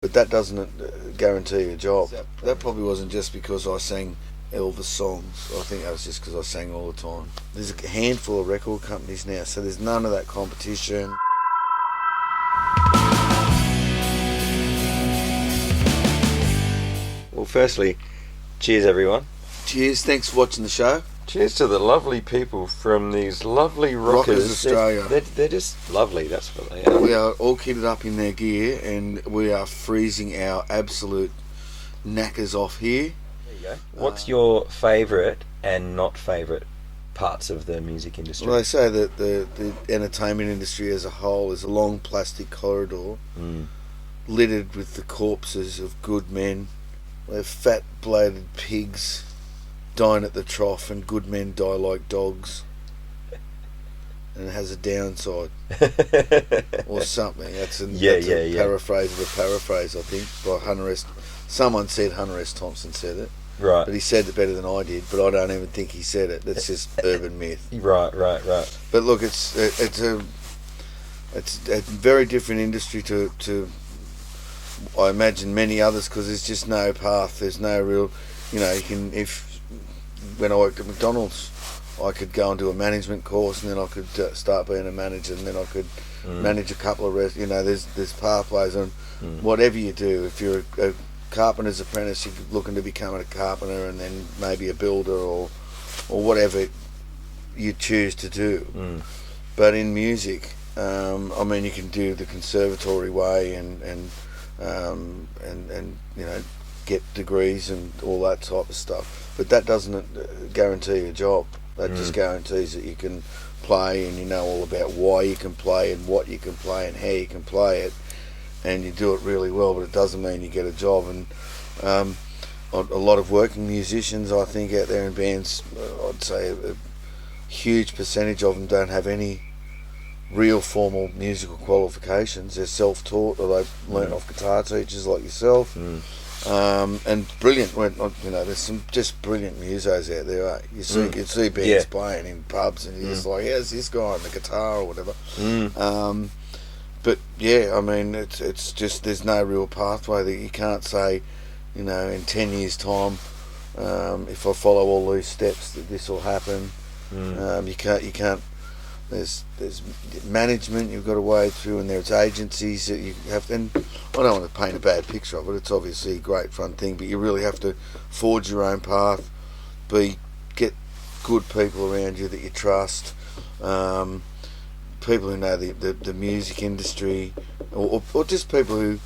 But that doesn't guarantee a job. That probably wasn't just because I sang Elvis songs. I think that was just because I sang all the time. There's a handful of record companies now, so there's none of that competition. Well, firstly, cheers everyone. Cheers, thanks for watching the show. Cheers to the lovely people from these lovely Rockers Australia. They're just lovely, that's what they are. We are all kitted up in their gear and we are freezing our absolute knackers off here. There you go. What's your favourite and not favourite parts of the music industry? Well, they say that the entertainment industry as a whole is a long plastic corridor littered with the corpses of good men, where fat bladed pigs dine at the trough and good men die like dogs. And it has a downside or something. That's a paraphrase of a paraphrase, I think, by Hunter S. Someone said Hunter S. Thompson said it. Right. But he said it better than I did, but I don't even think he said it. That's just urban myth. Right. But look, it's a very different industry to I imagine many others, because there's just no path. There's no real, when I worked at McDonald's, I could go and do a management course, and then I could start being a manager, and then I could manage a couple of there's pathways on whatever you do. If you're a carpenter's apprentice, you're looking to become a carpenter, and then maybe a builder or whatever you choose to do. But in music, you can do the conservatory way and get degrees and all that type of stuff. But that doesn't guarantee a job. That just guarantees that you can play, and you know all about why you can play and what you can play and how you can play it, and you do it really well. But it doesn't mean you get a job. And a lot of working musicians, I think, out there in bands, I'd say a huge percentage of them don't have any real formal musical qualifications. They're self-taught, or they've learnt off guitar teachers like yourself. And brilliant. There's some just brilliant musos out there. Right? You see bands playing in pubs, and you're just like, "How's this guy on the guitar or whatever?" But it's just there's no real pathway that you can't say, in 10 years' time, if I follow all these steps, that this will happen. You can't. There's management you've got to wade through, and there's agencies that you have to, and I don't want to paint a bad picture of it. It's obviously a great fun thing, but you really have to forge your own path, get good people around you that you trust, people who know the music industry, or just people who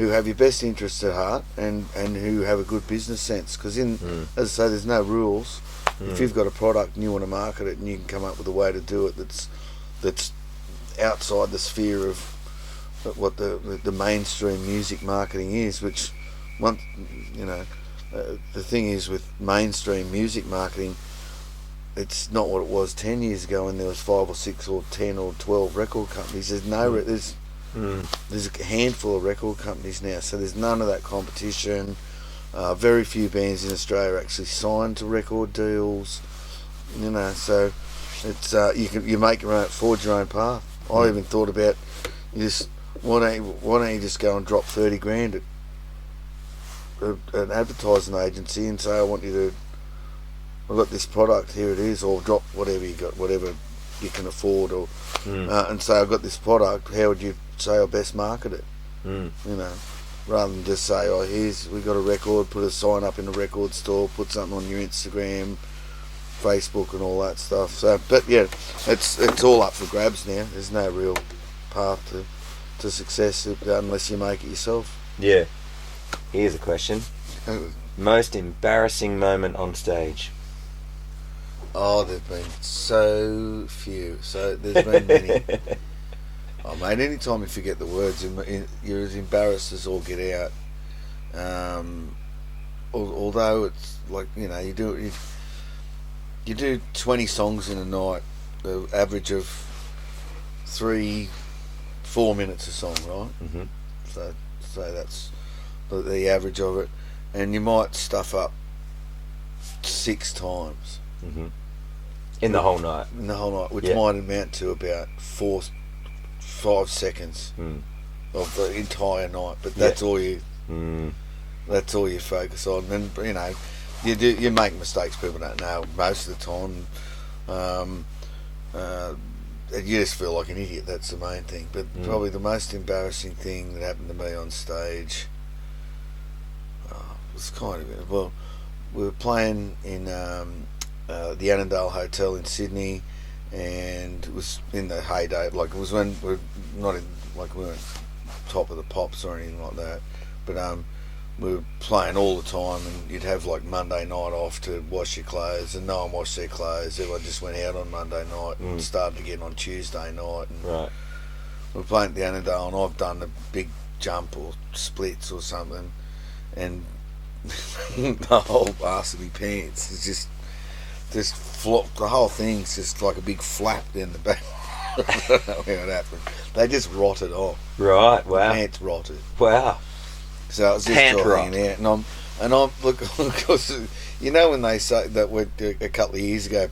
have your best interests at heart and who have a good business sense, because as I say, there's no rules. If you've got a product and you want to market it, and you can come up with a way to do it that's outside the sphere of what the mainstream music marketing is, which the thing is with mainstream music marketing, it's not what it was 10 years ago when there was 5 or 6 or 10 or 12 record companies. There's a handful of record companies now, so there's none of that competition. Very few bands in Australia are actually signed to record deals, so it's you make your own, forge your own path. I even thought about why don't you just go and drop 30 grand at an advertising agency and say, I've got this product, here it is, or drop whatever you got, whatever you can afford, or and say, I've got this product, how would you say I best market it? Rather than just say, we got a record, put a sign up in the record store, put something on your Instagram, Facebook and all that stuff. So, but yeah, it's all up for grabs now. There's no real path to success unless you make it yourself. Yeah. Here's a question. Most embarrassing moment on stage? Oh, there've been so few. So there's been many. Oh mate, any time you forget the words, you're as embarrassed as all get out. Although it's like, you do 20 songs in a night, the average of 3-4 minutes a song, right? So that's the average of it, and you might stuff up 6 times in the whole night. Which might amount to about 5 seconds of the entire night. But that's all you. That's all you focus on, and you know, you make mistakes people don't know most of the time. You just feel like an idiot. That's the main thing. But probably the most embarrassing thing that happened to me on stage was kind of we were playing in the Annandale Hotel in Sydney, and it was in the heyday. Like it was when we're not in, like we weren't top of the pops or anything like that, but we were playing all the time, and you'd have like Monday night off to wash your clothes, and no one washed their clothes. Everyone just went out on Monday night and started again on Tuesday night. And Right. we're playing at the Annandale, and I've done a big jump or splits or something, and the whole arse of my pants is just flop. The whole thing's just like a big flap down the back. I don't know how it happened. They just rotted off. Right. Wow. The pants rotted. Wow. So it was just Pant rot. hanging out, and I'm look, because you know when they say that a couple of years ago,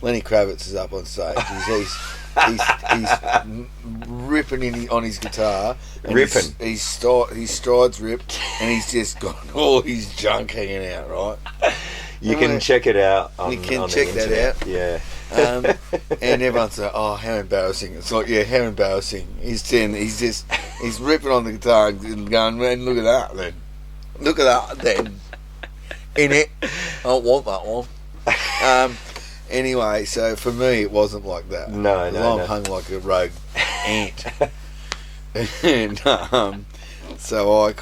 Lenny Kravitz is up on stage. He's ripping on his guitar. And Ripping. His strides ripped, and he's just got all his junk hanging out. Right. You can check it out. On, you can on check the that internet. out. Yeah. And everyone's like, "Oh, how embarrassing!" It's like, "Yeah, how embarrassing." He's ripping on the guitar and going, "Man, look at that then, in it. I don't want that one." Anyway, so for me, it wasn't like that. No. I'm hung like a rogue ant, and so I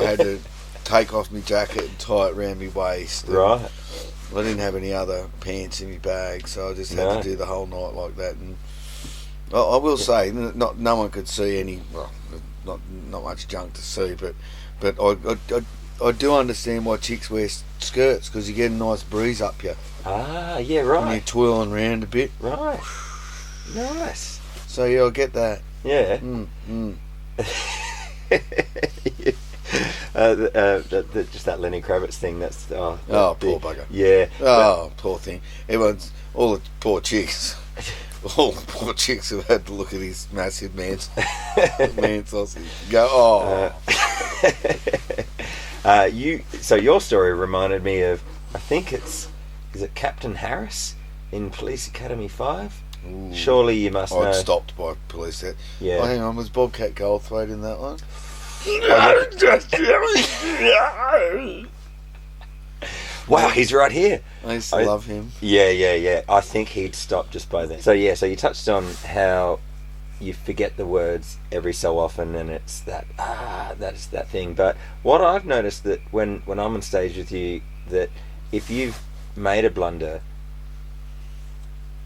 had to take off my jacket and tie it around my waist. Right. I didn't have any other pants in my bag, so I just had to do the whole night like that. And I will say, no one could see any, well, not much junk to see, but I do understand why chicks wear skirts, because you get a nice breeze up you. Ah, yeah, right. And you're twirling around a bit. Right. Nice. So yeah, I get that. Yeah. Just that Lenny Kravitz thing. That's Poor bugger. Yeah. Oh, poor thing. All the poor chicks. All the poor chicks have had to look at his massive man sausage. Go, So your story reminded me of, I think is it Captain Harris in Police Academy 5? Ooh. Surely you must know. I'd stopped by police there. Yeah. Oh, hang on, was Bobcat Goldthwait in that one? Wow, he's right here. I used to love him. Yeah. I think he'd stopped just by then. So so you touched on how you forget the words every so often, and it's that's that thing. But what I've noticed that when I'm on stage with you, that if you've made a blunder,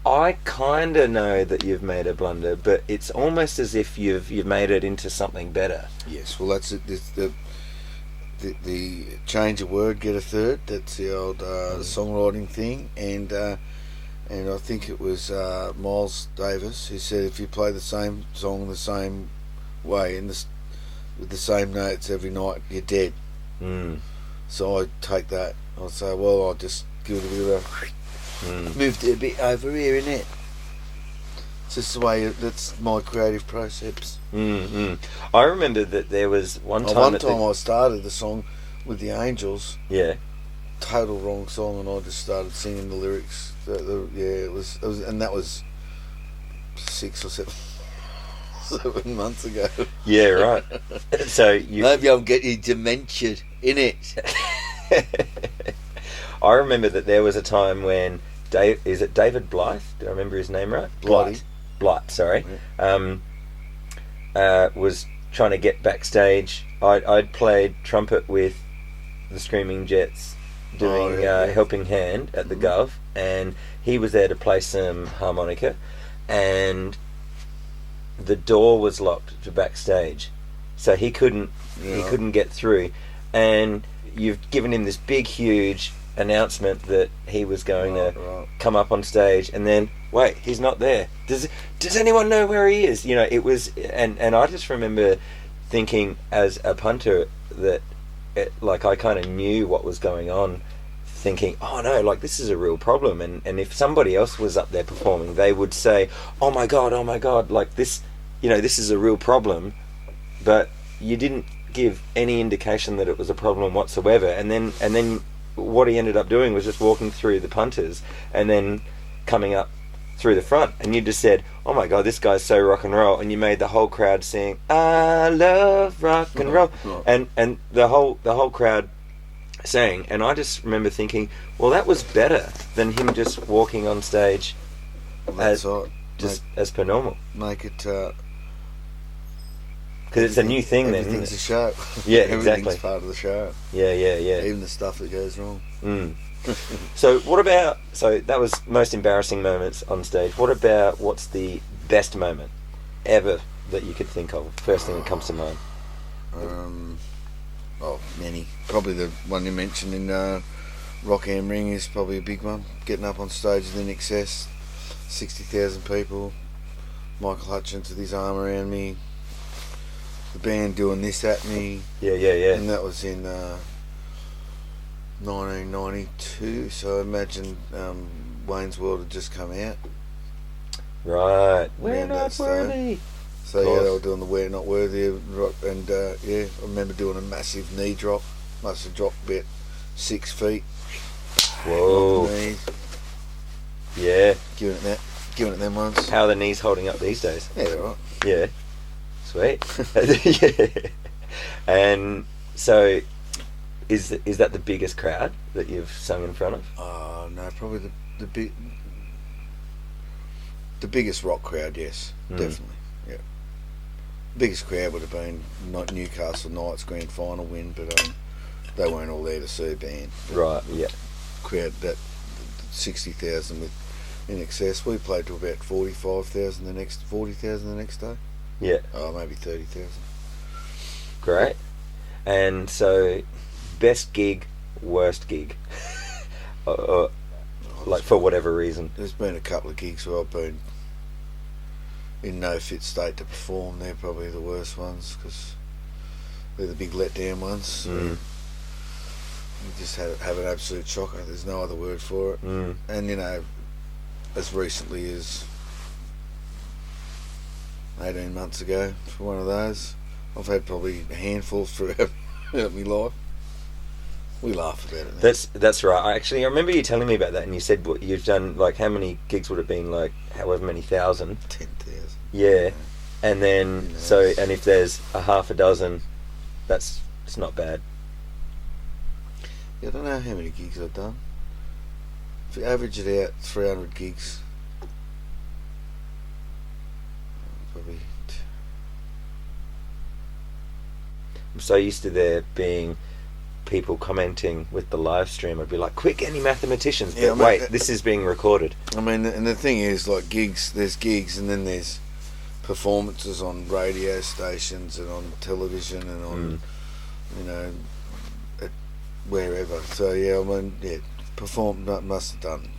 I kind of know that you've made a blunder, but it's almost as if you've made it into something better. Yes, well, that's it. The change a word, get a third. That's the old songwriting thing, and I think it was Miles Davis who said if you play the same song the same way with the same notes every night, you're dead. So I take that. I'll say, well, I'll just give it a bit of a moved it a bit over here, innit? It's just the way that's my creative process. I remember that there was one time. I started the song with the Angels. Yeah. Total wrong song, and I just started singing the lyrics. It was, and that was 6 or 7 months ago. Yeah, right. So maybe I'm getting dementia in it. I remember that there was a time when David Blythe? Do I remember his name right? Blight, sorry. Was trying to get backstage. I'd played trumpet with the Screaming Jets doing Helping Hand at the Gov, and he was there to play some harmonica, and the door was locked to backstage, so he couldn't get through, and you've given him this big huge announcement that he was going to come up on stage, and then wait, he's not there. Does anyone know where he is? You know, it was, and I just remember thinking as a punter that I kind of knew what was going on, thinking, oh no, like this is a real problem, and if somebody else was up there performing, they would say, oh my god, like this this is a real problem, but you didn't give any indication that it was a problem whatsoever. And then what he ended up doing was just walking through the punters and then coming up through the front, and you just said, "Oh my God, this guy's so rock and roll," and you made the whole crowd sing, "I love rock and roll," and the whole crowd sang. And I just remember thinking, well, that was better than him just walking on stage as per normal. Make it because it's a new thing then. Everything's a show. Yeah, Everything's exactly. part of the show. Yeah. Even the stuff that goes wrong. So that was most embarrassing moments on stage. What about what's the best moment ever that you could think of? First thing that comes to mind. Many. Probably the one you mentioned in Rock Am Ring is probably a big one. Getting up on stage with In Excess, 60,000 people, Michael Hutchins with his arm around me, the band doing this at me. Yeah. And that was in 1992, so I imagine Wayne's World had just come out. Right. We're not worthy. So yeah, they were doing the We're Not Worthy rock, and I remember doing a massive knee drop. Must have dropped about 6 feet. Whoa. Yeah. Giving it them ones. How are the knees holding up these days? Yeah, they're right. Yeah. Sweet. Yeah. And so, is that the biggest crowd that you've sung in front of? No, probably the biggest rock crowd. Yes, definitely. Yeah. Biggest crowd would have been not Newcastle Knights grand final win, but they weren't all there to see a band. Right. Yeah. Crowd that 60,000 with In Excess. We played to about 40,000 the next day. Yeah. Oh, maybe 30,000. Great. And so, best gig, worst gig, like for whatever reason. There's been a couple of gigs where I've been in no fit state to perform. They're probably the worst ones because they're the big letdown ones. So you just have an absolute shocker. There's no other word for it. And as recently as 18 months ago for one of those, I've had probably a handful throughout my life. We laugh about it now. That's right. I remember you telling me about that, and you said what you've done. Like, how many gigs would it have been? Like, however many thousand. 10,000. Yeah, and then and if there's a half a dozen, it's not bad. Yeah, I don't know how many gigs I've done. If you average it out, 300 gigs. Probably. I'm so used to there being people commenting with the live stream. I'd be like, quick, any mathematicians? But wait, this is being recorded. I mean, and the thing is, like, there's gigs, and then there's performances on radio stations and on television and on, wherever. So, yeah, I mean, must have done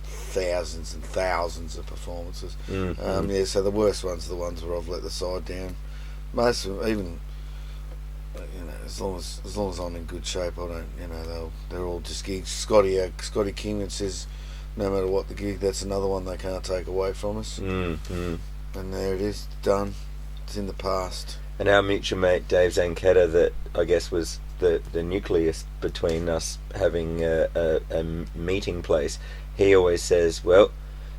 thousands and thousands of performances. So the worst ones are the ones where I've let the side down. Most of them, even, as long as I'm in good shape, I don't, they're all just gigs. Scotty King says, no matter what the gig, that's another one they can't take away from us. And there it is, done. It's in the past. And our mutual mate Dave Zanchetta, that I guess was the nucleus between us having a meeting place, he always says, well,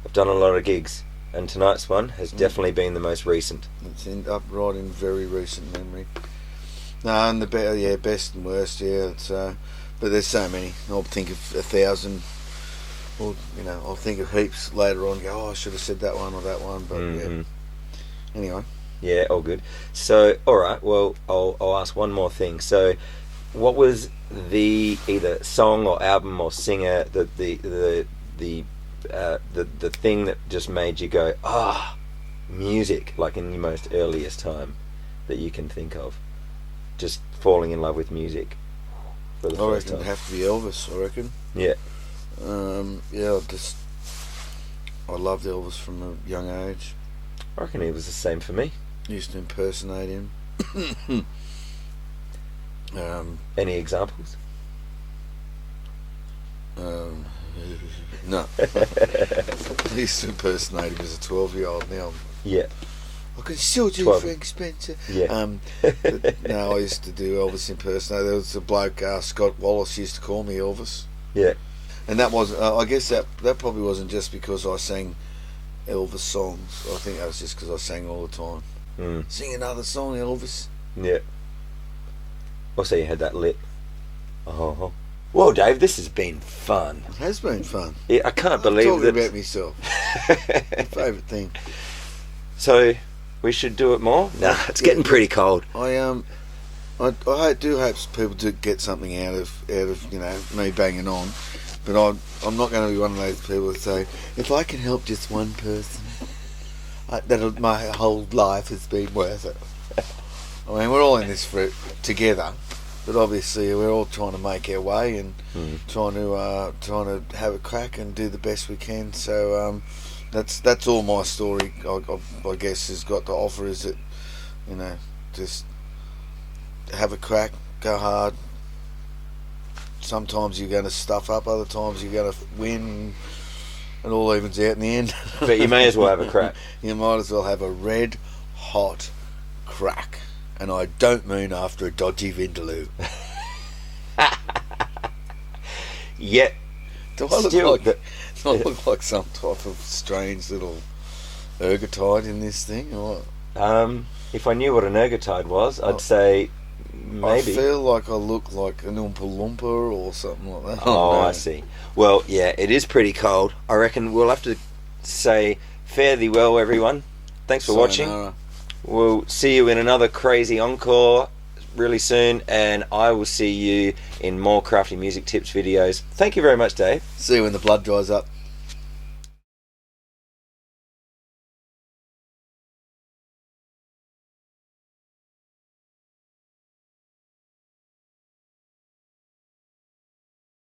I've done a lot of gigs, and tonight's one has definitely been the most recent. It's right in very recent memory. No, and the best and worst, it's but there's so many. I'll think of 1,000. Well, I'll think of heaps later on. Go, I should have said that one or that one, but yeah. Anyway. Yeah, all good. So, all right. Well, I'll ask one more thing. So, what was the either song or album or singer the thing that just made you go, music, like in your most earliest time that you can think of, just falling in love with music for the first time? It'd have to be Elvis. I reckon. Yeah. I loved Elvis from a young age. I reckon it was the same for me. Used to impersonate him. Any examples? No. I used to impersonate him as a 12-year-old. Now yeah. I can still do 12. Frank Spencer. Yeah. But, no, I used to do Elvis impersonator. There was a bloke, Scott Wallace, used to call me Elvis. Yeah. And that was, I guess that probably wasn't just because I sang Elvis songs. I think that was just because I sang all the time. Sing another song, Elvis. Yeah. Also, you had that lip. Oh. Well, Dave, this has been fun. It has been fun. Yeah, I can't I'm believe talking that. about myself. My favourite thing. So, we should do it more? Nah, it's getting pretty cold. I do hope people do get something out of me banging on, but I'm not going to be one of those people that say, if I can help just one person, my whole life has been worth it. I mean, we're all in this together, but obviously we're all trying to make our way and trying to have a crack and do the best we can. So that's all my story. I guess has got to offer is that just have a crack, go hard. Sometimes you're going to stuff up, other times you're going to win. It all evens out in the end. But you may as well have a crack. You might as well have a red hot crack. And I don't mean after a dodgy Vindaloo. Yet, Do I look like some type of strange little ergotide in this thing? Or what? If I knew what an ergotide was, I'd say maybe. I feel like I look like an Oompa Loompa or something like that. Oh, no. I see. Well, yeah, it is pretty cold. I reckon we'll have to say fare thee well, everyone. Thanks for watching. Sayonara. We'll see you in another crazy encore really soon, and I will see you in more Crafty Music Tips videos. Thank you very much, Dave. See you when the blood dries up.